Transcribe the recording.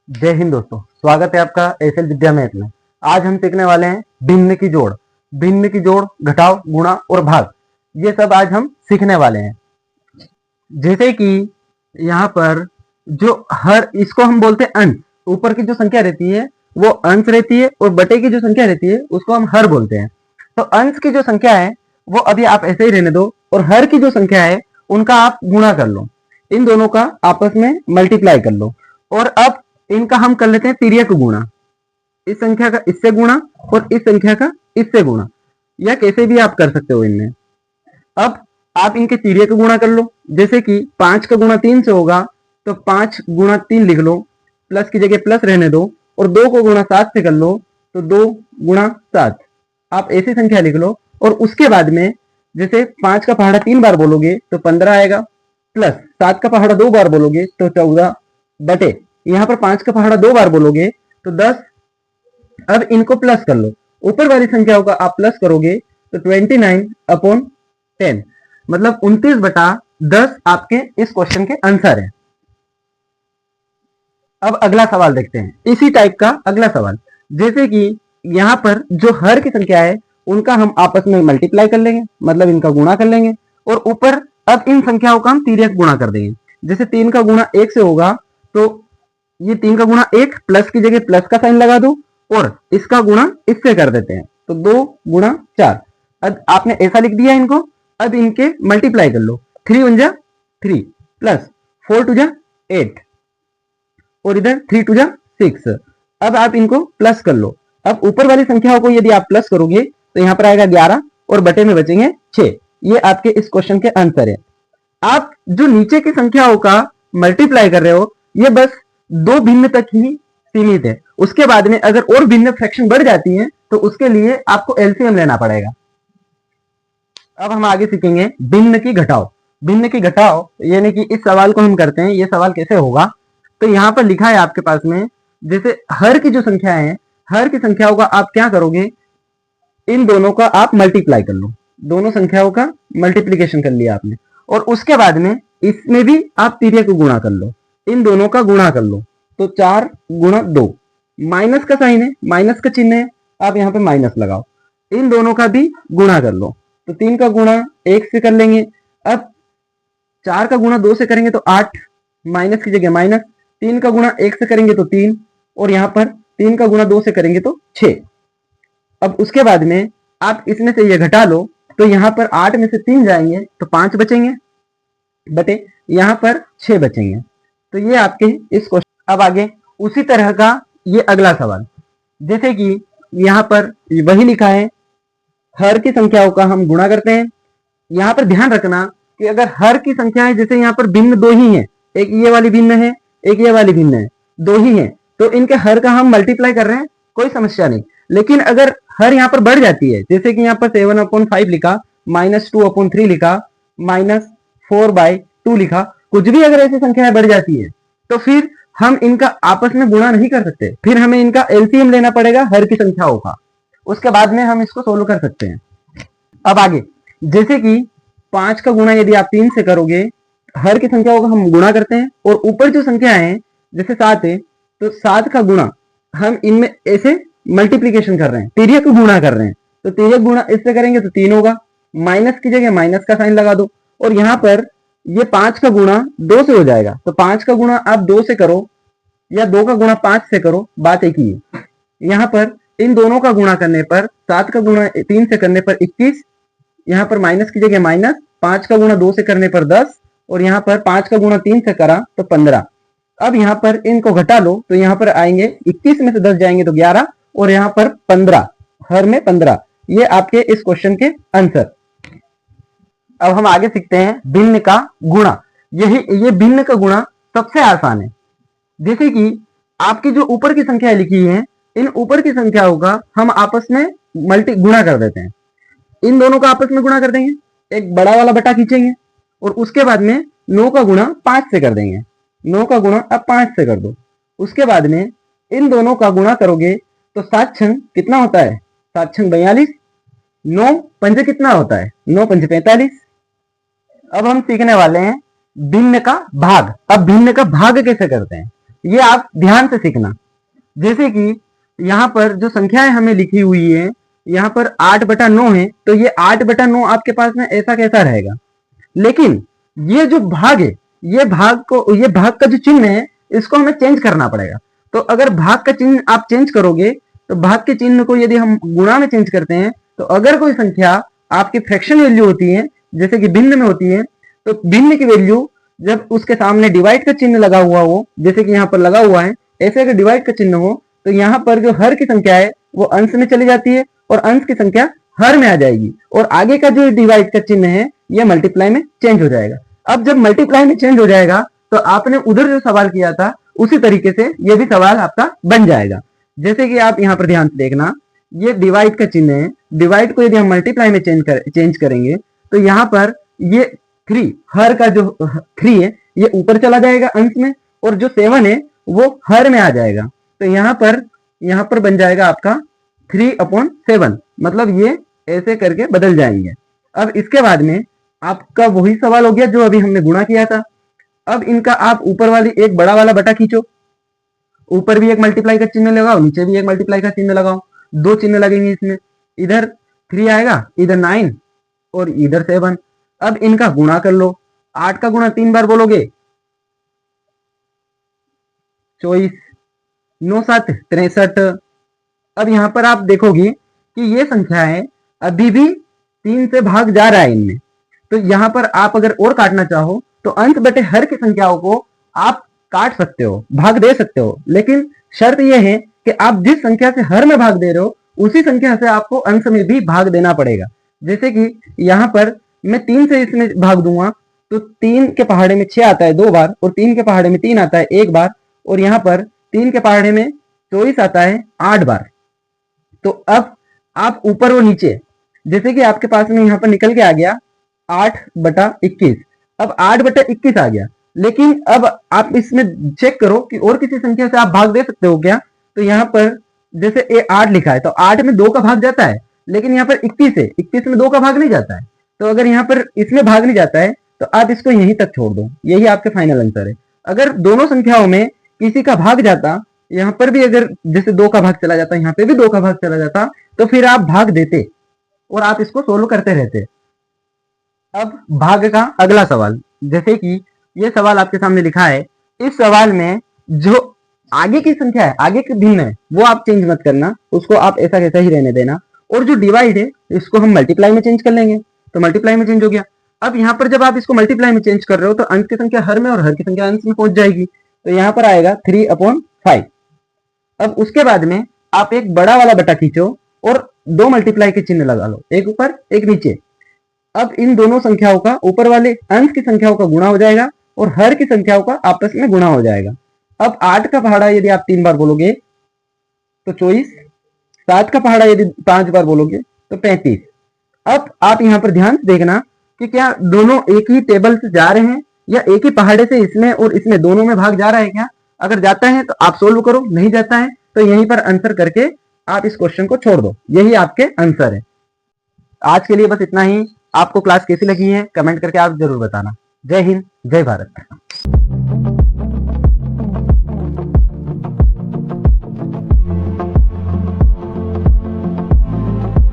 जय हिंद दोस्तों, स्वागत है आपका एसएल विद्या मैथ में। आज हम सीखने वाले हैं भिन्न की जोड़। भिन्न की जोड़, घटाव, गुणा और भाग, ये सब आज हम सीखने वाले हैं। जैसे कि यहाँ पर जो हर इसको हम बोलते हैं अंश। ऊपर की जो संख्या रहती है वो अंश रहती है और बटे की जो संख्या रहती है उसको हम हर बोलते हैं। तो अंश की जो संख्या है वो अभी आप ऐसे ही रहने दो और हर की जो संख्या है उनका आप गुणा कर लो, इन दोनों का आपस में मल्टीप्लाई कर लो। और अब इनका हम कर लेते हैं तिर्यक गुणा। इस संख्या का इससे गुणा और इस संख्या का इससे गुणा, या कैसे भी आप कर सकते हो इनमें। अब आप इनके तिर्यक गुणा कर लो। जैसे कि 5 का गुणा 3 से होगा तो 5 गुणा 3 लिख लो, प्लस की जगह प्लस रहने दो। और 2 को गुणा 7 से कर लो तो 2 गुणा 7, आप ऐसी संख्या लिख लो। और उसके बाद में जैसे 5 का पहाड़ा 3 बार बोलोगे तो 15 आएगा, प्लस 7 का पहाड़ा 2 बार बोलोगे तो 14, बटे यहाँ पर 5 का पहाड़ा 2 बार बोलोगे तो 10। अब इनको प्लस कर लो, ऊपर वाली संख्याओं का आप प्लस करोगे तो 29/10, मतलब 29/10 आपके इस क्वेश्चन के आंसर है। अब अगला सवाल देखते हैं, इसी टाइप का अगला सवाल। जैसे कि यहाँ पर जो हर की संख्या है उनका हम आपस में मल्टीप्लाई कर लेंगे, मतलब इनका गुणा कर लेंगे। और ऊपर अब इन संख्याओं का हम तिर्यक गुणा कर देंगे। जैसे 3 का गुणा 1 से होगा तो ये 3 का गुणा 1, प्लस की जगह प्लस का साइन लगा दो और इसका गुणा इससे कर देते हैं तो 2 गुणा 4। अब आपने ऐसा लिख दिया इनको। अब इनके मल्टीप्लाई कर लो, 3 × 3 प्लस 4 × 8 और इधर 3 × 6। अब आप इनको प्लस कर लो। अब ऊपर वाली संख्याओं को यदि आप प्लस करोगे तो यहाँ पर आएगा 11 और बटे में बचेंगे 6। ये आपके इस क्वेश्चन के आंसर है। आप जो नीचे की संख्याओं का मल्टीप्लाई कर रहे हो ये बस 2 भिन्न तक ही सीमित है। उसके बाद में अगर और भिन्न फ्रैक्शन बढ़ जाती है तो उसके लिए आपको एलसीएम लेना पड़ेगा। अब हम आगे सीखेंगे भिन्न की घटाओ। भिन्न की घटाओ यानी कि इस सवाल को हम करते हैं। ये सवाल कैसे होगा, तो यहाँ पर लिखा है आपके पास में, जैसे हर की जो संख्या है, हर की संख्याओं का आप क्या करोगे, इन दोनों का आप मल्टीप्लाई कर लो। दोनों संख्याओं का मल्टीप्लीकेशन कर लिया आपने और उसके बाद में इसमें भी आप तिर्यक गुणा कर लो, इन दोनों का गुणा कर लो तो 4 × 2। माइनस का साइन है, माइनस का चिन्ह है, आप यहाँ पे माइनस लगाओ। इन दोनों का भी गुणा कर लो तो 3 का गुणा 1 से कर लेंगे। अब 4 का गुणा 2 से करेंगे तो 8, माइनस की जगह माइनस। 3 का गुणा 1 से करेंगे तो 3 और यहाँ पर 3 का गुणा 2 से करेंगे तो 6। अब उसके बाद में आप इसमें से ये घटा लो तो यहाँ पर 8 में से 3 जाएंगे तो 5 बचेंगे, बटे यहाँ पर 6 बचेंगे। तो ये आपके इस क्वेश्चन। अब आगे उसी तरह का ये अगला सवाल। जैसे कि यहाँ पर वही लिखा है, हर की संख्याओं का हम गुणा करते हैं। यहाँ पर ध्यान रखना कि अगर हर की संख्या है, जैसे यहाँ पर भिन्न 2 ही है, एक ये वाली भिन्न है, एक ये वाली भिन्न है, 2 ही है, तो इनके हर का हम मल्टीप्लाई कर रहे हैं, कोई समस्या नहीं। लेकिन अगर हर यहाँ पर बढ़ जाती है, जैसे कि यहाँ पर 7/5 लिखा, -2/3 लिखा, -4/2 लिखा, कुछ भी अगर ऐसी संख्याएं बढ़ जाती है तो फिर हम इनका आपस में गुणा नहीं कर सकते, फिर हमें इनका एलसीएम लेना पड़ेगा हर की संख्याओं का। उसके बाद में हम इसको सोल्व कर सकते हैं। अब आगे जैसे कि 5 का गुणा यदि आप 3 से करोगे, हर की संख्याओं का हम गुणा करते हैं और ऊपर जो संख्या है जैसे 7 है तो 7 का गुणा हम इनमें ऐसे मल्टीप्लीकेशन कर रहे हैं, तिर्यक गुणा कर रहे हैं। तो तिर्यक गुणा इससे करेंगे तो 3 होगा, माइनस की जगह माइनस का साइन लगा दो और यहाँ पर ये 5 का गुणा 2 से हो जाएगा तो 5 का गुणा आप 2 से करो या 2 का गुणा 5 से करो, बात एक ही है। यहाँ पर इन दोनों का गुणा करने पर 7 का गुणा 3 से करने पर 21, यहाँ पर माइनस की जगह माइनस, 5 का गुणा 2 से करने पर 10 और यहाँ पर 5 का गुणा 3 से करा तो 15। अब यहाँ पर इनको घटा लो तो यहाँ पर आएंगे 21 में से 10 जाएंगे तो 11 और यहाँ पर 15, हर में 15। ये आपके इस क्वेश्चन के आंसर। अब हम आगे सीखते हैं भिन्न का गुणा। ये भिन्न का गुणा सबसे आसान है। जैसे कि आपकी जो ऊपर की संख्या लिखी है, इन ऊपर की संख्याओं का हम आपस में गुणा कर देते हैं। इन दोनों का आपस में गुणा कर देंगे, एक बड़ा वाला बटा खींचेंगे और उसके बाद में 9 का गुणा 5 से कर देंगे। 9 का गुणा अब 5 से कर दो। उसके बाद में इन दोनों का गुणा करोगे तो 7 छंग कितना होता है, 7 छंग 42, 9 पंजे कितना होता है, 9 पंजे 45। अब हम सीखने वाले हैं भिन्न का भाग। अब भिन्न का भाग कैसे करते हैं, ये आप ध्यान से सीखना। जैसे कि यहाँ पर जो संख्याएं हमें लिखी हुई है, यहाँ पर 8/9 है, तो ये 8/9 आपके पास में ऐसा कैसा रहेगा। लेकिन ये जो भाग है, ये भाग का जो चिन्ह है, इसको हमें चेंज करना पड़ेगा। तो अगर भाग का चिन्ह आप चेंज करोगे, तो भाग के चिन्ह को यदि हम गुणा में चेंज करते हैं, तो अगर कोई संख्या आपकी फ्रैक्शन वैल्यू होती है, जैसे कि भिन्न में होती है, तो भिन्न की वैल्यू जब उसके सामने डिवाइड का चिन्ह लगा हुआ हो, जैसे कि यहाँ पर लगा हुआ है, ऐसे अगर डिवाइड का चिन्ह हो, तो यहाँ पर जो हर की संख्या है वो अंश में चली जाती है और अंश की संख्या हर में आ जाएगी, और आगे का जो डिवाइड का चिन्ह है ये मल्टीप्लाई में चेंज हो जाएगा। अब जब मल्टीप्लाई में चेंज हो जाएगा, तो आपने उधर जो सवाल किया था उसी तरीके से ये भी सवाल आपका बन जाएगा। जैसे कि आप यहाँ पर ध्यान से देखना, ये डिवाइड का चिन्ह है, डिवाइड को यदि हम मल्टीप्लाई में चेंज करेंगे, तो यहाँ पर ये 3 हर का जो 3 है ये ऊपर चला जाएगा अंश में, और जो 7 है वो हर में आ जाएगा। तो यहाँ पर बन जाएगा आपका 3/7, मतलब ये ऐसे करके बदल जाएंगे। अब इसके बाद में आपका वही सवाल हो गया जो अभी हमने गुणा किया था। अब इनका आप ऊपर वाली एक बड़ा वाला बटा खींचो, ऊपर भी एक मल्टीप्लाई का चिन्ह लगाओ, नीचे भी एक मल्टीप्लाई का चिन्ह लगाओ, 2 चिन्ह लगेंगे इसमें, इधर 3 आएगा, इधर 9 और इधर 7। अब इनका गुणा कर लो, 8 का गुणा 3 बार बोलोगे 24, 9 7 63। अब यहां पर आप देखोगे कि ये संख्या है अभी भी 3 से भाग जा रहा है इनमें, तो यहां पर आप अगर और काटना चाहो तो अंश बटे हर की संख्याओं को आप काट सकते हो, भाग दे सकते हो, लेकिन शर्त यह है कि आप जिस संख्या से हर में भाग दे रहे हो उसी संख्या से आपको अंश में भी भाग देना पड़ेगा। जैसे कि यहाँ पर मैं 3 से इसमें भाग दूंगा, तो 3 के पहाड़े में 6 आता है 2 बार, और 3 के पहाड़े में 3 आता है 1 बार, और यहाँ पर 3 के पहाड़े में 24 आता है 8 बार। तो अब आप ऊपर और नीचे, जैसे कि आपके पास में यहाँ पर निकल के आ गया 8/21, अब 8/21 आ गया, लेकिन अब आप इसमें चेक करो कि और किसी संख्या से आप भाग दे सकते हो क्या। तो यहाँ पर जैसे ये 8 लिखा है, तो 8 में 2 का भाग जाता है, लेकिन यहाँ पर 21 है, 21 में 2 का भाग नहीं जाता है। तो अगर यहाँ पर इसमें भाग नहीं जाता है तो आप इसको यहीं तक छोड़ दो, यही आपके फाइनल आंसर है। अगर दोनों संख्याओं में किसी का भाग जाता, यहाँ पर भी अगर जैसे 2 का भाग चला जाता, यहाँ पे भी 2 का भाग चला जाता, तो फिर आप भाग देते और आप इसको सोल्व करते रहते। अब भाग का अगला सवाल, जैसे कि ये सवाल आपके सामने लिखा है, इस सवाल में जो आगे की संख्या है, आगे के भिन्न है, वो आप चेंज मत करना, उसको आप ऐसा कैसा ही रहने देना, और जो डिवाइड है इसको हम मल्टीप्लाई में चेंज कर लेंगे, तो मल्टीप्लाई में चेंज हो गया। अब यहाँ पर जब आप इसको मल्टीप्लाई में चेंज कर रहे हो तो अंश की संख्या हर में और हर की संख्या अंश में पहुंच जाएगी, तो यहाँ पर आएगा 3/5। अब उसके बाद में आप एक बड़ा वाला बटा खींचो और 2 मल्टीप्लाई के चिन्ह लगा लो, एक ऊपर एक नीचे। अब इन दोनों संख्याओं का ऊपर वाले अंश की संख्याओं का गुणा हो जाएगा और हर की संख्याओं का आपस में गुणा हो जाएगा। अब 8 का पहाड़ा यदि आप 3 बार बोलोगे तो 24, 7 का पहाड़ा यदि 5 बार बोलोगे तो 35। अब आप यहाँ पर ध्यान से देखना कि क्या दोनों एक ही टेबल से जा रहे हैं या एक ही पहाड़े से इसमें और इसमें दोनों में भाग जा रहा है क्या। अगर जाता है तो आप सोल्व करो, नहीं जाता है तो यहीं पर आंसर करके आप इस क्वेश्चन को छोड़ दो, यही आपके आंसर है। आज के लिए बस इतना ही। आपको क्लास कैसी लगी है कमेंट करके आप जरूर बताना। जय हिंद, जय भारत।